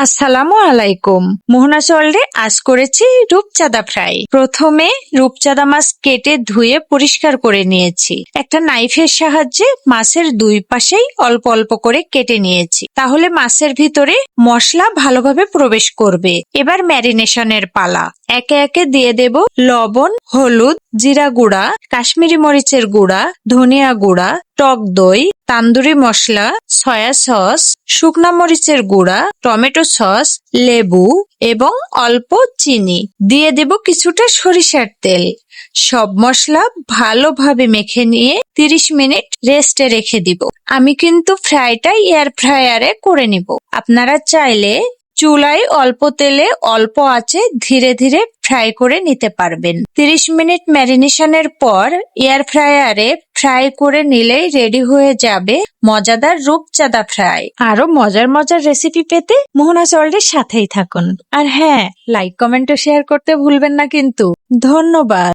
আসসালামু আলাইকুম। মোহনা চলরে আজ করেছি রূপচাঁদা ফ্রাই। প্রথমে রূপচাঁদা মাছ কেটে ধুয়ে পরিষ্কার করে নিয়েছি। একটা নাইফের সাহায্যে মাছের দুই পাশেই অল্প অল্প করে কেটে নিয়েছি, তাহলে মাছের ভিতরে মশলা ভালোভাবে প্রবেশ করবে। এবার ম্যারিনেশনের পালা। একে একে দিয়ে দেব লবণ, হলুদ, জিরা গুঁড়া, কাশ্মীরি মরিচের গুঁড়া, ধনিয়া গুঁড়া, টক দই, তান্দুরি মশলা, সয়া সস, শুকনা মরিচের গুঁড়া, টমেটো সস, লেবু এবং অল্প চিনি। দিয়ে দেব কিছুটা সরিষার তেল। সব মশলা ভালোভাবে মেখে নিয়ে 30 মিনিট রেস্টে রেখে দিব। আমি কিন্তু ফ্রাইটা এয়ার ফ্রায়ারে করে নিব। আপনারা চাইলে চুলায় অল্প তেলে অল্প আঁচে ধীরে ধীরে ফ্রাই করে নিতে পারবেন। 30 মিনিট ম্যারিনেশনের পর এয়ার ফ্রায়ারে ফ্রাই করে নিলেই রেডি হয়ে যাবে মজাদার রূপচাঁদা ফ্রাই। আরো মজার মজার রেসিপি পেতে মোহনা চলটির সাথেই থাকুন। আর হ্যাঁ, লাইক, কমেন্ট ও শেয়ার করতে ভুলবেন না কিন্তু। ধন্যবাদ।